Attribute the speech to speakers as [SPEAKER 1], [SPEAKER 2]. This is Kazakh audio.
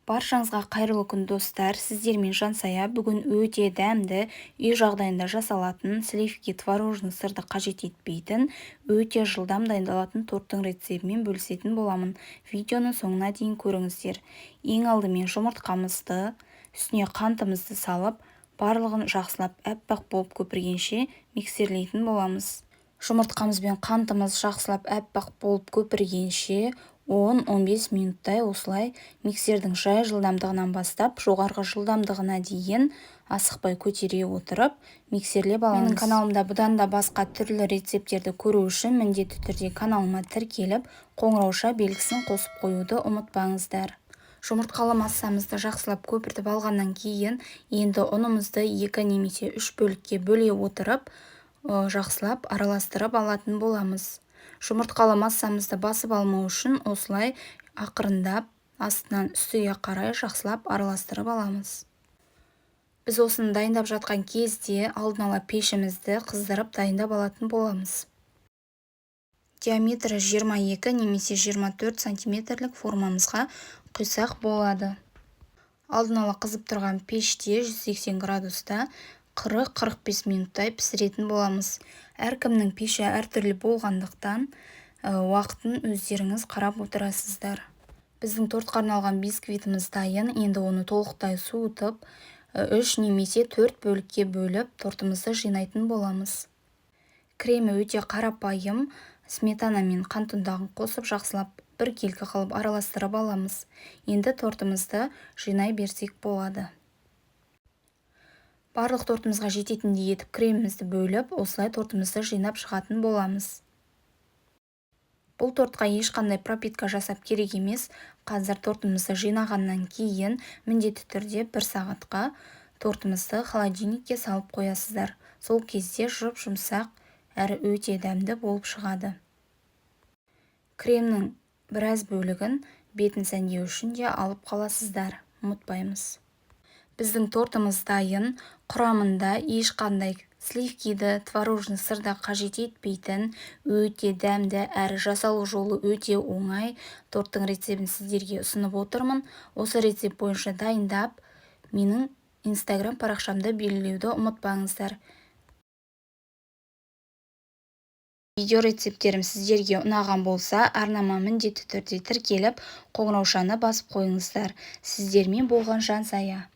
[SPEAKER 1] Баршаңызға қайырлы күн достар, сіздермен Жансая. Бүгін өте дәмді, үй жағдайында жасалатын, сливки творожный сырды қажет етпейтін, өте жылдам дайындалатын торттың рецептімен бөлісетін боламын. Видеоны соңына дейін көріңіздер. Ең алдымен жұмыртқамызды, үстіне қантымызды салып, барлығын жақсылап әппақ болып көпіргенше миксерлейтін боламыз. Жұмыртқамыз бен қантымыз жақсылап әппақ болып көпіргенше 10-15 минуттай осылай миксердің жай жылдамдығынан бастап жоғарғы жылдамдығына дейін асықпай көтере отырып миксерлеп аламыз. Менің каналымда бұдан да басқа түрлі рецепттерді көру үшін міндетті түрде каналыма тіркеліп, қоңырауша белгісін қосып қоюды ұмытпаңыздар. Жұмыртқалы массамызды жақсылап көпіртіп алғаннан кейін енді ұнымызды 2 немесе 3 бөлікке бөле отырып жақсылап араластырып алатын боламыз. Жұмыртқалы массамызды басып алмау үшін осылай ақырындап астынан үстіге қарай жақсылап араластырып аламыз. Біз осыны дайындап жатқан кезде алдын ала пешімізді қыздырып дайындап алатын боламыз. Диаметрі 22 немесе 24 сантиметрлік формамызға құйсақ болады. Алдын ала қызып тұрған пеште 180 градуста 40-45 минуттай пісіретін боламыз. Әркімнің пеші әртүрлі болғандықтан уақытын өздеріңіз қарап отырасыздар. Біздің тортқа арналған бисквитіміз дайын. Енді оны толықтай суытып, 3 немесе 4 бөлікке бөліп, тортымызды жинайтын боламыз. Кремі өте қарапайым, сметана мен қант ұнтағын қосып жақсылап біркелкі қылып араластырып аламыз. Енді тортымызды жинай берсек болады. Барлық тортымызға жететіндей етіп кремімізді бөліп, осылай тортымызды жинап шығатын боламыз. Бұл тортқа ешқандай пропитка жасап керек емес. Қазір тортымызды жинағаннан кейін міндетті түрде 1 сағатқа тортымызды холодильникке салып қоясыздар. Сол кезде жұп-жұмсақ әрі өте дәмді болып шығады. Кремнің біраз бөлігін бетін сәндеу үшін де алып қаласыздар. Ұмытпаймыз. Біздің тортымыз дайын. Құрамында ешқандай сливкиді, творожный сырды қажет етпейтін, өте дәмді әрі жасалу жолы өте оңай торттың рецептін сіздерге ұсынып отырмын. Осы рецепт бойынша дайындап, менің Instagram парақшамда белгілеуді ұмытпаңыздар. Видео рецепттерім сіздерге ұнаған болса, арнама міндетті түрде тіркеліп, қоңыраушаны басып қойыңыздар. Сіздермен болған Жансая.